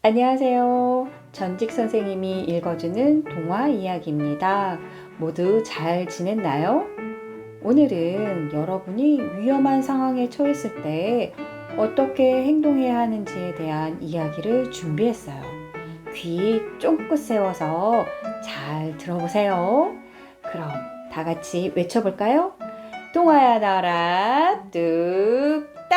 안녕하세요. 전직 선생님이 읽어주는 동화 이야기입니다. 모두 잘 지냈나요? 오늘은 여러분이 위험한 상황에 처했을 때 어떻게 행동해야 하는지에 대한 이야기를 준비했어요. 귀 쫑긋 세워서 잘 들어보세요. 그럼 다 같이 외쳐볼까요? 동화야 나라 뚝딱!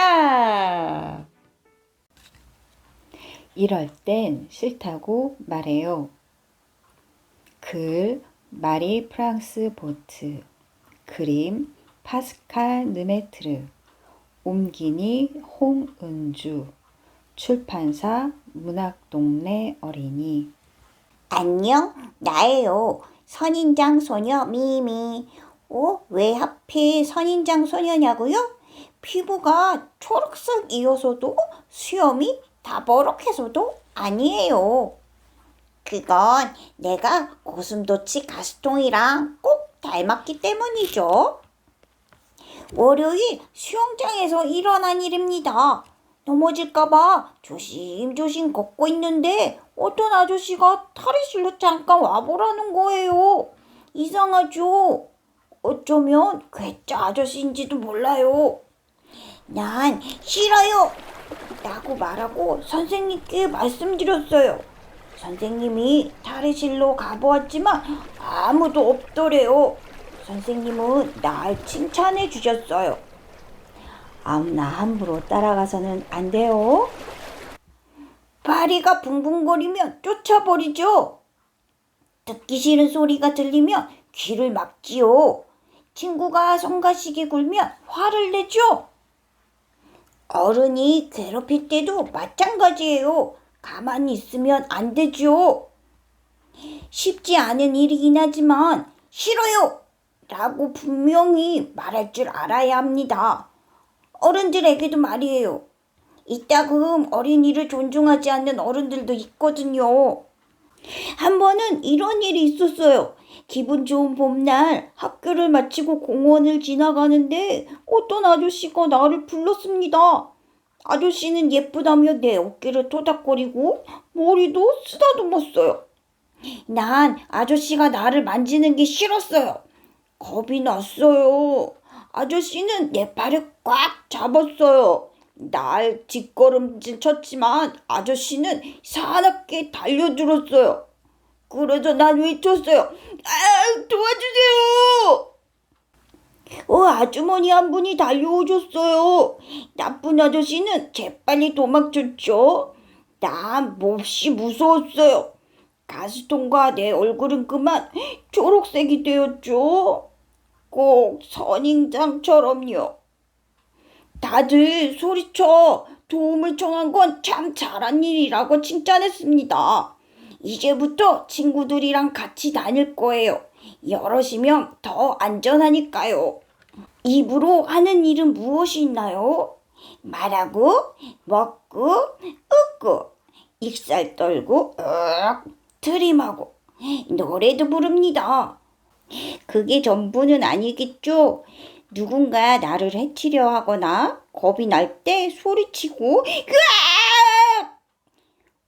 이럴 땐 싫다고 말해요. 글 마리 프랑스 보트, 그림 파스칼 느메트르, 옮기니 홍은주, 출판사 문학동네 어린이. 안녕, 나예요. 선인장 소녀 미미. 왜 하필 선인장 소녀냐고요? 피부가 초록색이어서도 수염이 다버럭해서도 아니에요. 그건 내가 고슴도치 가스통이랑 꼭 닮았기 때문이죠. 월요일 수영장에서 일어난 일입니다. 넘어질까봐 조심조심 걷고 있는데 어떤 아저씨가 탈의실로 잠깐 와보라는 거예요. 이상하죠? 어쩌면 괴짜 아저씨인지도 몰라요. 난 싫어요! 라고 말하고 선생님께 말씀드렸어요. 선생님이 탈의실로 가보았지만 아무도 없더래요. 선생님은 날 칭찬해 주셨어요. 아무나 함부로 따라가서는 안 돼요. 파리가 붕붕거리면 쫓아버리죠. 듣기 싫은 소리가 들리면 귀를 막지요. 친구가 성가시게 굴면 화를 내죠. 어른이 괴롭힐 때도 마찬가지예요. 가만히 있으면 안 되죠. 쉽지 않은 일이긴 하지만 싫어요! 라고 분명히 말할 줄 알아야 합니다. 어른들에게도 말이에요. 이따금 어린이를 존중하지 않는 어른들도 있거든요. 한 번은 이런 일이 있었어요. 기분 좋은 봄날 학교를 마치고 공원을 지나가는데 어떤 아저씨가 나를 불렀습니다. 아저씨는 예쁘다며 내 어깨를 토닥거리고 머리도 쓰다듬었어요. 난 아저씨가 나를 만지는 게 싫었어요. 겁이 났어요. 아저씨는 내 팔을 꽉 잡았어요. 날 뒷걸음질 쳤지만 아저씨는 사납게 달려들었어요. 그래서 난 외쳤어요. 도와주세요! 아주머니 한 분이 달려오셨어요. 나쁜 아저씨는 재빨리 도망쳤죠. 난 몹시 무서웠어요. 가스통과 내 얼굴은 그만 초록색이 되었죠. 꼭 선인장처럼요. 다들 소리쳐 도움을 청한 건 참 잘한 일이라고 칭찬했습니다. 이제부터 친구들이랑 같이 다닐 거예요. 여럿이면 더 안전하니까요. 입으로 하는 일은 무엇이 있나요? 말하고, 먹고, 웃고, 익살 떨고, 트림하고, 노래도 부릅니다. 그게 전부는 아니겠죠? 누군가 나를 해치려 하거나 겁이 날 때 소리치고 으악!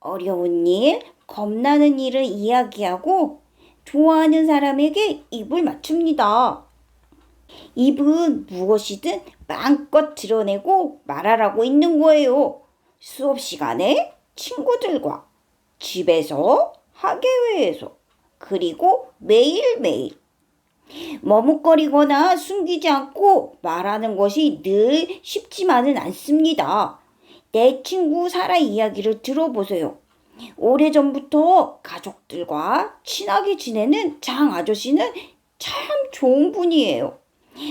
어려운 일, 겁나는 일을 이야기하고 좋아하는 사람에게 입을 맞춥니다. 입은 무엇이든 마음껏 드러내고 말하라고 있는 거예요. 수업 시간에 친구들과 집에서 학예회에서 그리고 매일매일 머뭇거리거나 숨기지 않고 말하는 것이 늘 쉽지만은 않습니다. 내 친구 사라 이야기를 들어보세요. 오래전부터 가족들과 친하게 지내는 장 아저씨는 참 좋은 분이에요.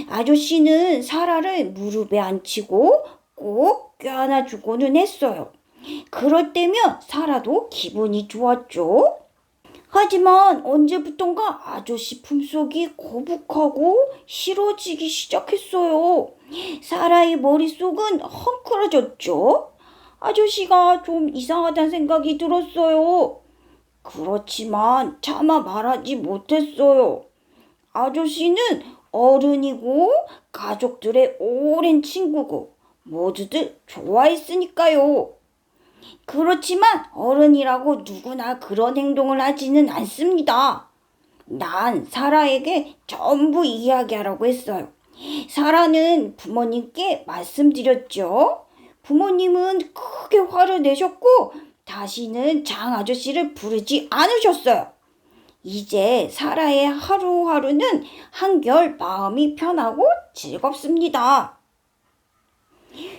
아저씨는 사라를 무릎에 앉히고 꼭 껴안아주고는 했어요. 그럴 때면 사라도 기분이 좋았죠. 하지만 언제부턴가 아저씨 품속이 거북하고 싫어지기 시작했어요. 사라의 머릿속은 헝클어졌죠. 아저씨가 좀 이상하다는 생각이 들었어요. 그렇지만 차마 말하지 못했어요. 아저씨는 어른이고 가족들의 오랜 친구고 모두들 좋아했으니까요. 그렇지만 어른이라고 누구나 그런 행동을 하지는 않습니다. 난 사라에게 전부 이야기하라고 했어요. 사라는 부모님께 말씀드렸죠. 부모님은 크게 화를 내셨고 다시는 장 아저씨를 부르지 않으셨어요. 이제 사라의 하루하루는 한결 마음이 편하고 즐겁습니다.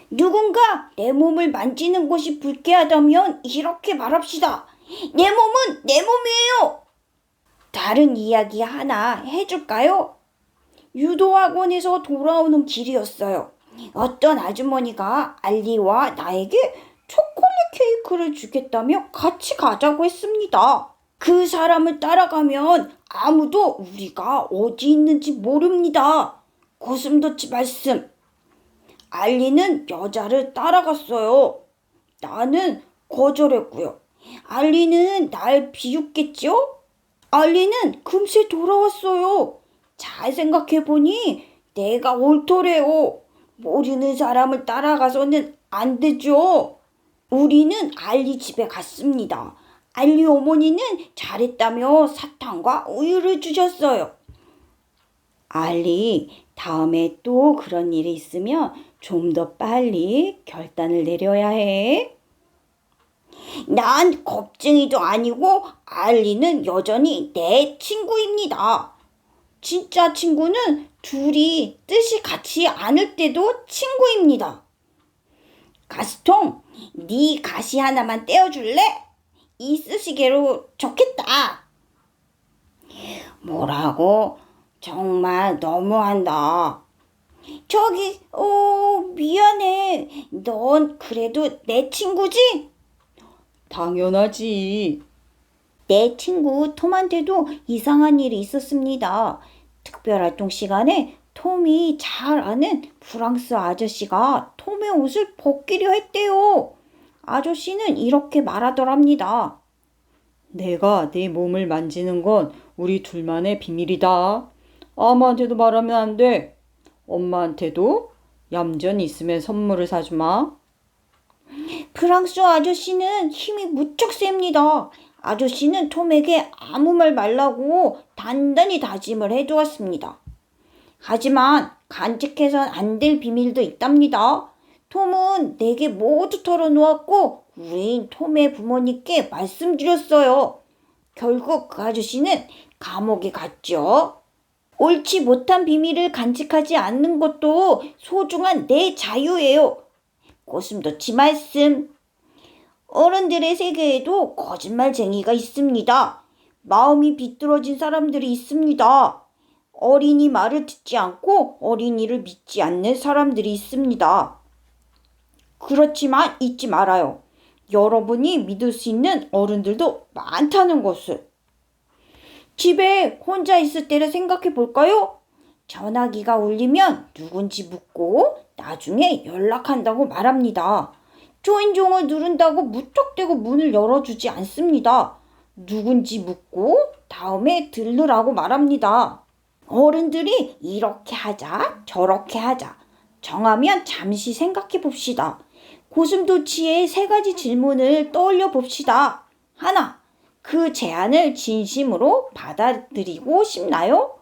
누군가 내 몸을 만지는 것이 불쾌하다면 이렇게 말합시다. 내 몸은 내 몸이에요. 다른 이야기 하나 해줄까요? 유도학원에서 돌아오는 길이었어요. 어떤 아주머니가 알리와 나에게 초콜릿 케이크를 주겠다며 같이 가자고 했습니다. 그 사람을 따라가면 아무도 우리가 어디 있는지 모릅니다. 고슴도치 말씀. 알리는 여자를 따라갔어요. 나는 거절했고요. 알리는 날 비웃겠죠? 알리는 금세 돌아왔어요. 잘 생각해보니 내가 옳더래요. 모르는 사람을 따라가서는 안 되죠. 우리는 알리 집에 갔습니다. 알리 어머니는 잘했다며 사탕과 우유를 주셨어요. 알리, 다음에 또 그런 일이 있으면 좀 더 빨리 결단을 내려야 해. 난 겁쟁이도 아니고 알리는 여전히 내 친구입니다. 진짜 친구는 둘이 뜻이 같지 않을 때도 친구입니다. 가스통, 네 가시 하나만 떼어줄래? 이 쓰시개로 좋겠다. 뭐라고? 정말 너무한다. 저기, 미안해. 넌 그래도 내 친구지? 당연하지. 내 친구 톰한테도 이상한 일이 있었습니다. 특별활동 시간에 톰이 잘 아는 프랑스 아저씨가 톰의 옷을 벗기려 했대요. 아저씨는 이렇게 말하더랍니다. 내가 네 몸을 만지는 건 우리 둘만의 비밀이다. 아무한테도 말하면 안 돼. 엄마한테도 얌전히 있으면 선물을 사주마. 프랑스 아저씨는 힘이 무척 셉니다. 아저씨는 톰에게 아무 말 말라고 단단히 다짐을 해두었습니다. 하지만 간직해선 안 될 비밀도 있답니다. 톰은 내게 모두 털어놓았고 우린 톰의 부모님께 말씀드렸어요. 결국 그 아저씨는 감옥에 갔죠. 옳지 못한 비밀을 간직하지 않는 것도 소중한 내 자유예요. 고슴도치 말씀. 어른들의 세계에도 거짓말쟁이가 있습니다. 마음이 비뚤어진 사람들이 있습니다. 어린이 말을 듣지 않고 어린이를 믿지 않는 사람들이 있습니다. 그렇지만 잊지 말아요. 여러분이 믿을 수 있는 어른들도 많다는 것을. 집에 혼자 있을 때를 생각해 볼까요? 전화기가 울리면 누군지 묻고 나중에 연락한다고 말합니다. 초인종을 누른다고 무턱대고 문을 열어주지 않습니다. 누군지 묻고 다음에 들르라고 말합니다. 어른들이 이렇게 하자, 저렇게 하자. 정하면 잠시 생각해 봅시다. 고슴도치의 3가지 질문을 떠올려 봅시다. 하나, 그 제안을 진심으로 받아들이고 싶나요?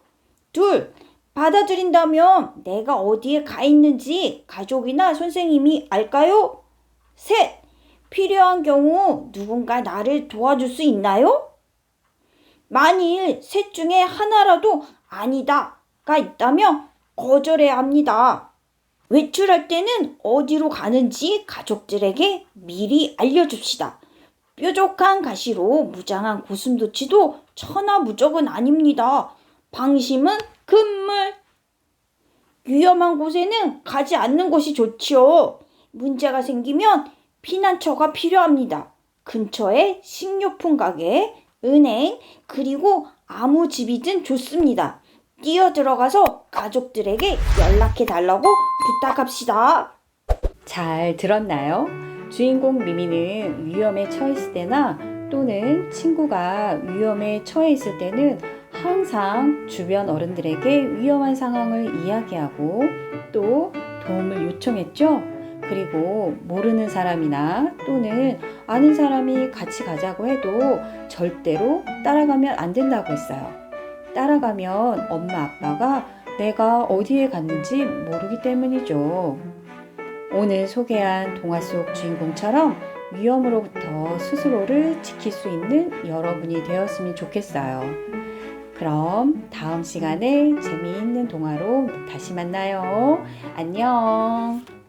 둘, 받아들인다면 내가 어디에 가 있는지 가족이나 선생님이 알까요? 셋, 필요한 경우 누군가 나를 도와줄 수 있나요? 만일 셋 중에 하나라도 아니다가 있다면 거절해야 합니다. 외출할 때는 어디로 가는지 가족들에게 미리 알려줍시다. 뾰족한 가시로 무장한 고슴도치도 천하무적은 아닙니다. 방심은 금물. 위험한 곳에는 가지 않는 것이 좋지요. 문제가 생기면 피난처가 필요합니다. 근처에 식료품 가게, 은행, 그리고 아무 집이든 좋습니다. 뛰어 들어가서 가족들에게 연락해 달라고 부탁합시다. 잘 들었나요? 주인공 미미는 위험에 처했을 때나 또는 친구가 위험에 처해 있을 때는 항상 주변 어른들에게 위험한 상황을 이야기하고 또 도움을 요청했죠. 그리고 모르는 사람이나 또는 아는 사람이 같이 가자고 해도 절대로 따라가면 안 된다고 했어요. 따라가면 엄마 아빠가 내가 어디에 갔는지 모르기 때문이죠. 오늘 소개한 동화 속 주인공처럼 위험으로부터 스스로를 지킬 수 있는 여러분이 되었으면 좋겠어요. 그럼 다음 시간에 재미있는 동화로 다시 만나요. 안녕.